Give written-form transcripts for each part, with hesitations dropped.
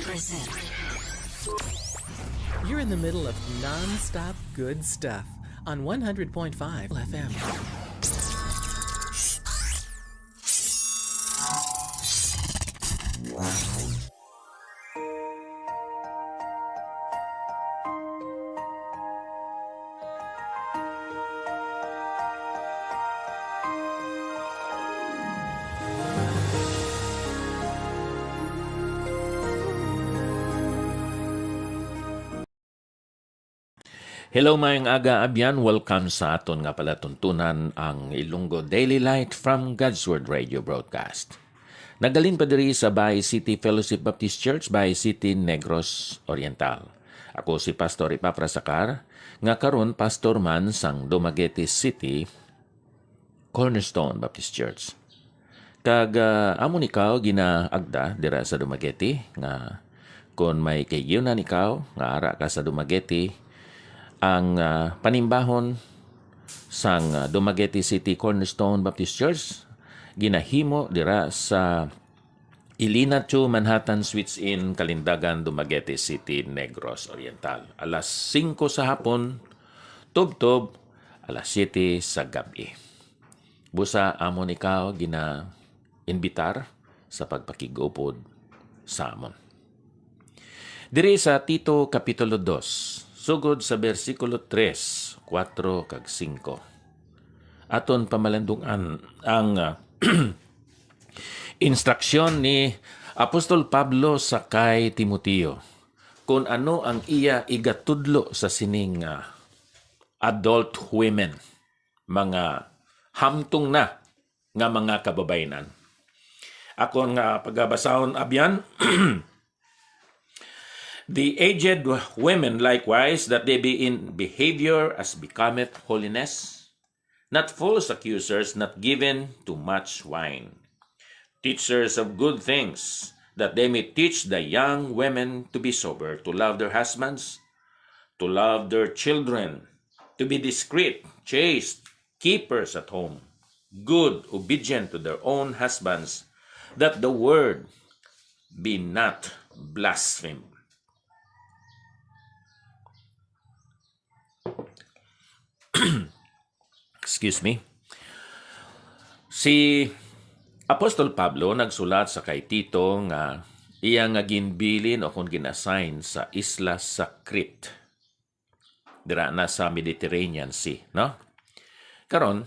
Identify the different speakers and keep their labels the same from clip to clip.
Speaker 1: present.
Speaker 2: You're in the middle of non-stop good stuff on 100.5 FM.
Speaker 3: Hello mayong aga abyan, welcome sa aton nga pala tuntunan ang Ilonggo Daily Light from God's Word Radio Broadcast. Nagalin pa diri sa Bay City Fellowship Baptist Church, Bay City, Negros Oriental. Ako si Pastor Ipaprasacar, nga karon pastor man sang Dumaguete City, Cornerstone Baptist Church. Kag amon ikaw ginaagda dira sa Dumaguete nga kung may kayunan ikaw nga ara ka sa Dumaguete, ang panimbahon sang Dumaguete City Cornerstone Baptist Church ginahimo dira sa Ilina 2 Manhattan Suites Inn, Kalindagan, Dumaguete City, Negros Oriental. Alas 5 sa hapon, tubtob, alas 7 sa gabi. Busa amon ikaw gina-inbitar sa pagpakigupod sa amon. Diri sa Tito Kapitulo 2, sugod sa versikulo 3, 4 kag 5. Aton pamalandungan ang instruksyon ni Apostol Pablo sa kay Timoteo kung ano ang iya igatudlo sa sining adult women, mga hamtong na nga mga kababayenan. Ako nga pagabasahon abyan the aged women likewise, that they be in behavior as becometh holiness, not false accusers, not given to much wine, teachers of good things, that they may teach the young women to be sober, to love their husbands, to love their children, to be discreet, chaste, keepers at home, good, obedient to their own husbands, that the word be not blasphemed. Excuse me. Si Apostol Pablo nagsulat sa kay Tito nga iya nga ginbilin o kung ginassign sa isla sa Crete. Dira na sa Mediterranean Sea, no? Karon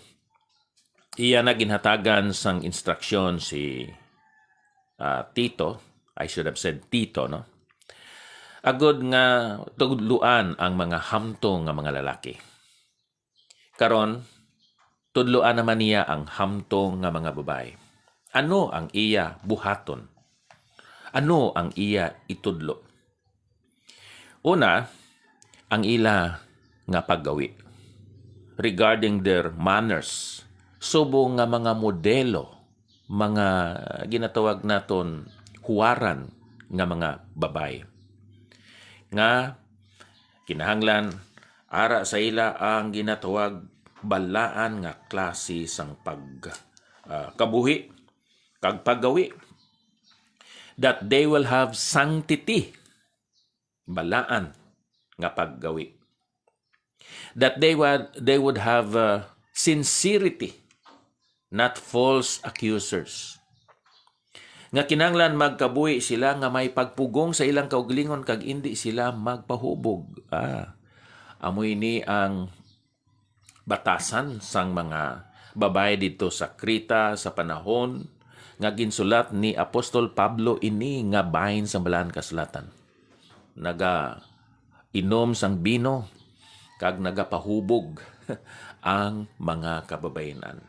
Speaker 3: iya na ginhatagan sang instruksyon si Tito, I should have said Tito, no? Agod nga tudluan ang mga hamtong nga mga lalaki. Karon, tudluan naman niya ang hamtong nga mga babae. Ano ang iya buhaton? Ano ang iya itudlo? Una, ang ila nga paggawi. Regarding their manners, subo nga mga modelo, mga ginatawag naton huwaran nga mga babae. Nga kinahanglan ara sa ila ang ginatawag balaan nga klase sang kabuhi kag paggawi, that they will have sanctity, balaan nga paggawi, that they would have sincerity, not false accusers. Nga kinahanglan magkabuhi sila nga may pagpugong sa ilang kaugalingon kag indi sila magpahubog. Amoy ni ang batasan sang mga babae dito sa Krita sa panahon nga ginsulat ni Apostol Pablo ini nga bahin sa balaan kasulatan. Naga inom sang bino kag nagapahubog ang mga kababayenan.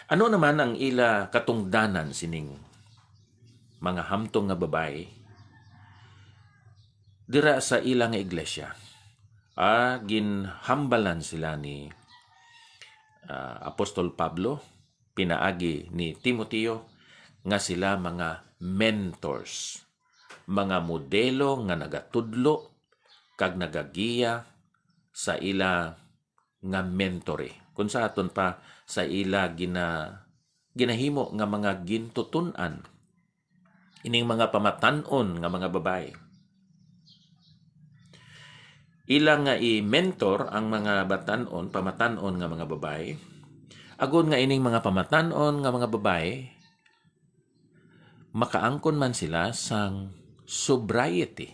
Speaker 3: Ano naman ang ila katungdanan sining mga hamtong nga babae dira sa ilang iglesia? Ginhambalan sila ni Apostol Pablo, pinaagi ni Timoteo, nga sila mga mentors, mga modelo nga nagatudlo kag nagagiya sa ila nga mentore. Kung sa aton pa sa ila ginahimo nga mga gintutunan ining mga pamatanon nga mga babae. Ilang nga i-mentor ang mga pamatanon nga mga babae. Agud nga ining mga pamatanon nga mga babae, makaangkon man sila sang sobriety,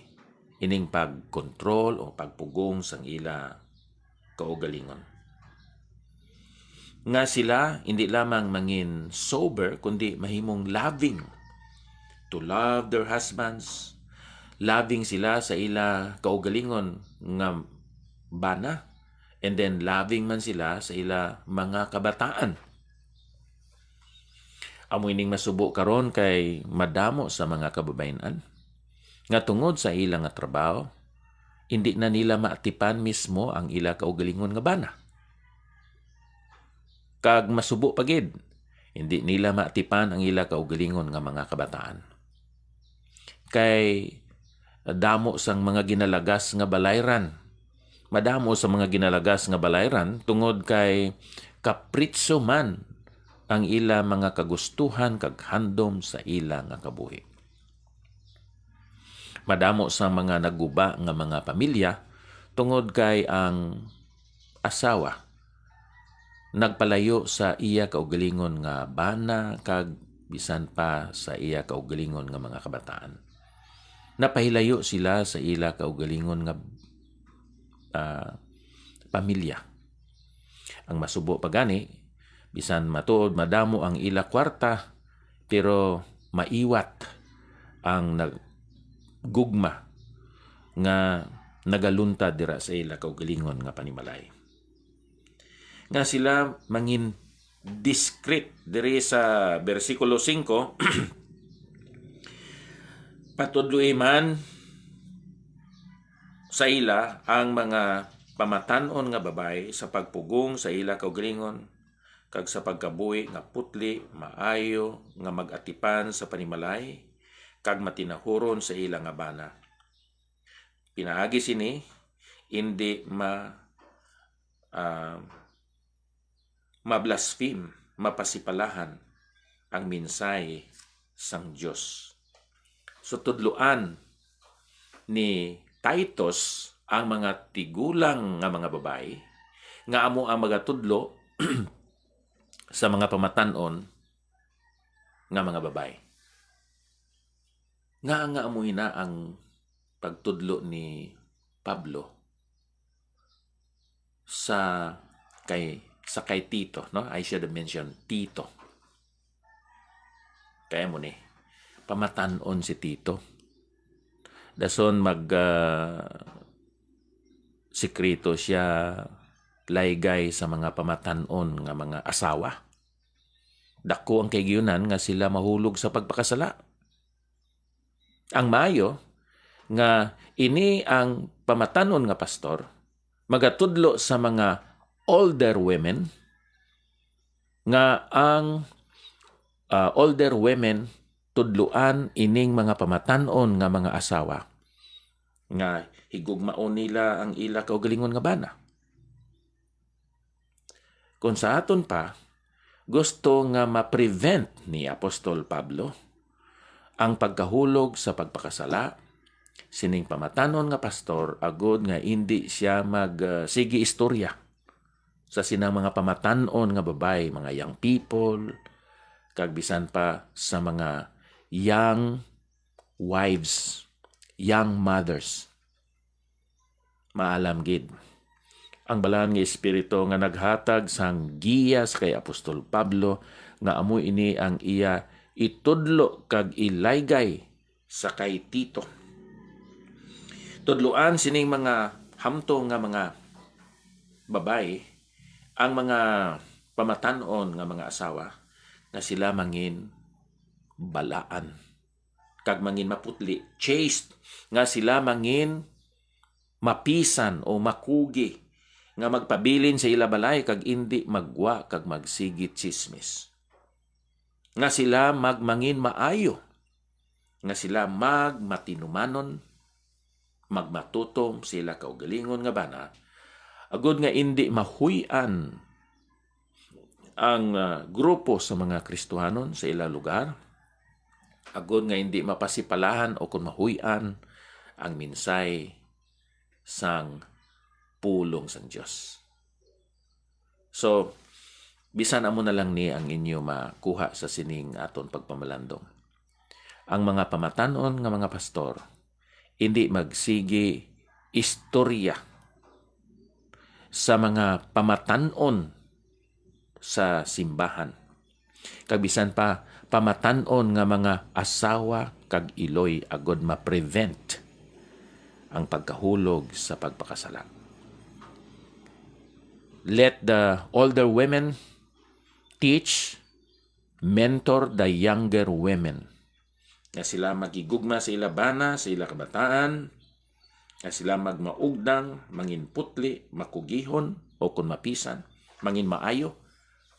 Speaker 3: ining pagkontrol o pagpugong sang ila kaugalingon. Nga sila hindi lamang mangin sober, kundi mahimong loving, to love their husbands, loving sila sa ila kaugalingon nga bana, and then loving man sila sa ila mga kabataan. Amoy ning masubo karon kay madamo sa mga kababayenan nga tungod sa ilang nga trabaho, hindi na nila maatipan mismo ang ila kaugalingon nga bana. Kag masubo pagid, hindi nila maatipan ang ila kaugalingon nga mga kabataan. Kay damo sang mga ginalagas nga balayran. Madamo sa mga ginalagas nga balayran tungod kay kapritso man ang ila mga kagustuhan kag handom sa ila nga kabuhi. Madamo sa mga naguba nga mga pamilya tungod kay ang asawa nagpalayo sa iya kaugalingon nga bana kag bisan pa sa iya kaugalingon nga mga kabataan. Napahilayo sila sa ila kaugalingon nga pamilya. Ang masubo pa gani, bisan matuod madamo ang ila kwarta, pero maiwat ang naggugma nga nagaluntad dira sa ila kaugalingon nga panimalay. Nga sila mangin discreet diri sa bersikulo 5 patudloy man sa ila ang mga pamatanon nga babae sa pagpugong sa ila kaugalingon kag sa pagkabuhi nga putli, maayo nga mag-atipan sa panimalay kag matinahuron sa ila nga bana. Pinaagi sini hindi mablaspheme, mapasipalahan ang minsay sang Dios. So tudloan ni Titus ang mga tigulang nga mga babae nga amo ang magatudlo sa mga pamatanon nga mga babae. Nga amoy na ang pagtudlo ni Pablo sa kay Tito, no? I should have mentioned Tito. Kaya mo ni pamatanon si Tito. Dason sikreto siya laygay sa mga pamatanon nga mga asawa. Dako ang kaygiyunan nga sila mahulog sa pagpakasala. Ang maayo nga ini ang pamatanon nga pastor magatudlo sa mga older women nga ang older women tudluan ining mga pamatanon nga mga asawa nga higugmaon nila ang ila kaugalingon nga bana. Kung sa aton pa, gusto nga ma-prevent ni Apostol Pablo ang pagkahulog sa pagpakasala, sining pamatanon nga pastor agud nga hindi siya sige istorya sa sinang mga pamatanon nga babae, mga young people, kag bisan pa sa mga young wives, young mothers. Maalam gid ang balaan nga espiritu nga naghatag sang giyas kay Apostol Pablo nga amoy ini ang iya itudlo kag ilaygay sa kay Tito. Tudloan sining mga hamtong nga mga babae ang mga pamatanon nga mga asawa na sila mangin balaan kag mangin maputli, chaste, nga sila mangin mapisan o makugi nga magpabilin sa ila balay kag indi magwa kag magsigit chismis. Nga sila magmangin maayo, nga sila magmatinumanon, magmatutom sila kaugalingon nga bana, agud nga indi mahuy-an ang grupo sa mga Kristohanon sa ila lugar, agod nga hindi mapasipalahan o kung mahuyan ang minsay sang pulong sang Dios. So, bisan amo na lang ni ang inyo makuha sa sining aton pagpamalandong. Ang mga pamatanon nga mga pastor, hindi magsigi istorya sa mga pamatanon sa simbahan. Kabisan pa, pamatanon nga mga asawa kag iloy agod ma-prevent ang pagkahulog sa pagpakasala. Let the older women teach, mentor the younger women. Na sila magigugma sa ila bana, sa ila kabataan, na sila magmaugdang, mangin putli, makugihon, o kung mapisan, mangin maayo,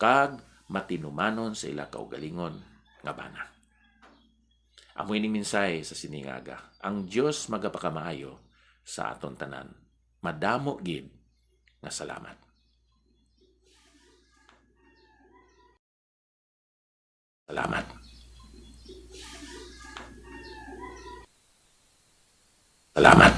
Speaker 3: kag matinumanon sa ila kaugalingon nga bana. Amoy ning minsay sa siningaga, ang Dios magapakamaayo sa aton tanan. Madamo gid nga salamat. Salamat. Salamat.